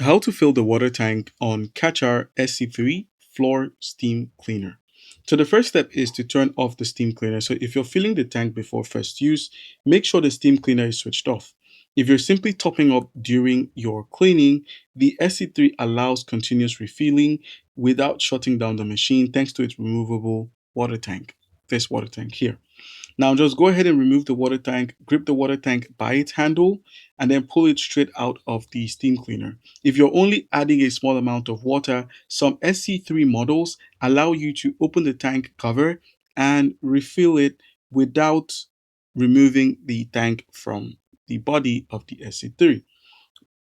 How to fill the water tank on Kärcher SC3 floor steam cleaner. So the first step is to turn off the steam cleaner. So if you're filling the tank before first use, make sure the steam cleaner is switched off. If you're simply topping up during your cleaning, the SC3 allows continuous refilling without shutting down the machine thanks to its removable water tank. This water tank here. Now just go ahead and remove the water tank, grip the water tank by its handle, and then pull it straight out of the steam cleaner. If you're only adding a small amount of water, some SC3 models allow you to open the tank cover and refill it without removing the tank from the body of the SC3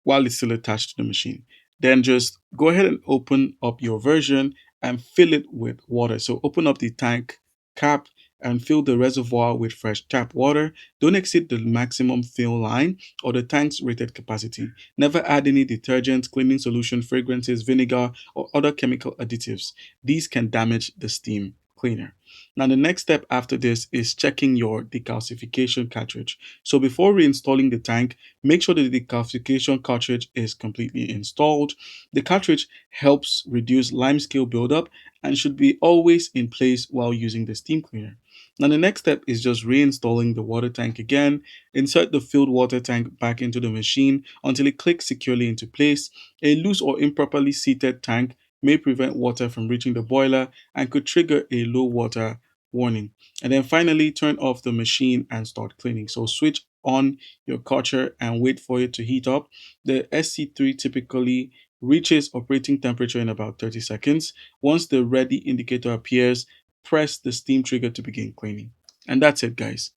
while it's still attached to the machine. Then just go ahead and open up your version and fill it with water. So open up the tank cap and fill the reservoir with fresh tap water. Don't exceed the maximum fill line or the tank's rated capacity. Never add any detergent, cleaning solution, fragrances, vinegar, or other chemical additives. These can damage the steam cleaner. Now, the next step after this is checking your decalcification cartridge. So before reinstalling the tank, make sure that the calcification cartridge is completely installed. The cartridge helps reduce limescale buildup and should be always in place while using the steam cleaner. Now the next step is just reinstalling the water tank again. Insert the filled water tank back into the machine until it clicks securely into place. A loose or improperly seated tank may prevent water from reaching the boiler and could trigger a low water warning. And then finally, turn off the machine and start cleaning. So switch on your Karcher and wait for it to heat up. The SC3 typically reaches operating temperature in about 30 seconds. Once the ready indicator appears, press the steam trigger to begin cleaning. And that's it, guys.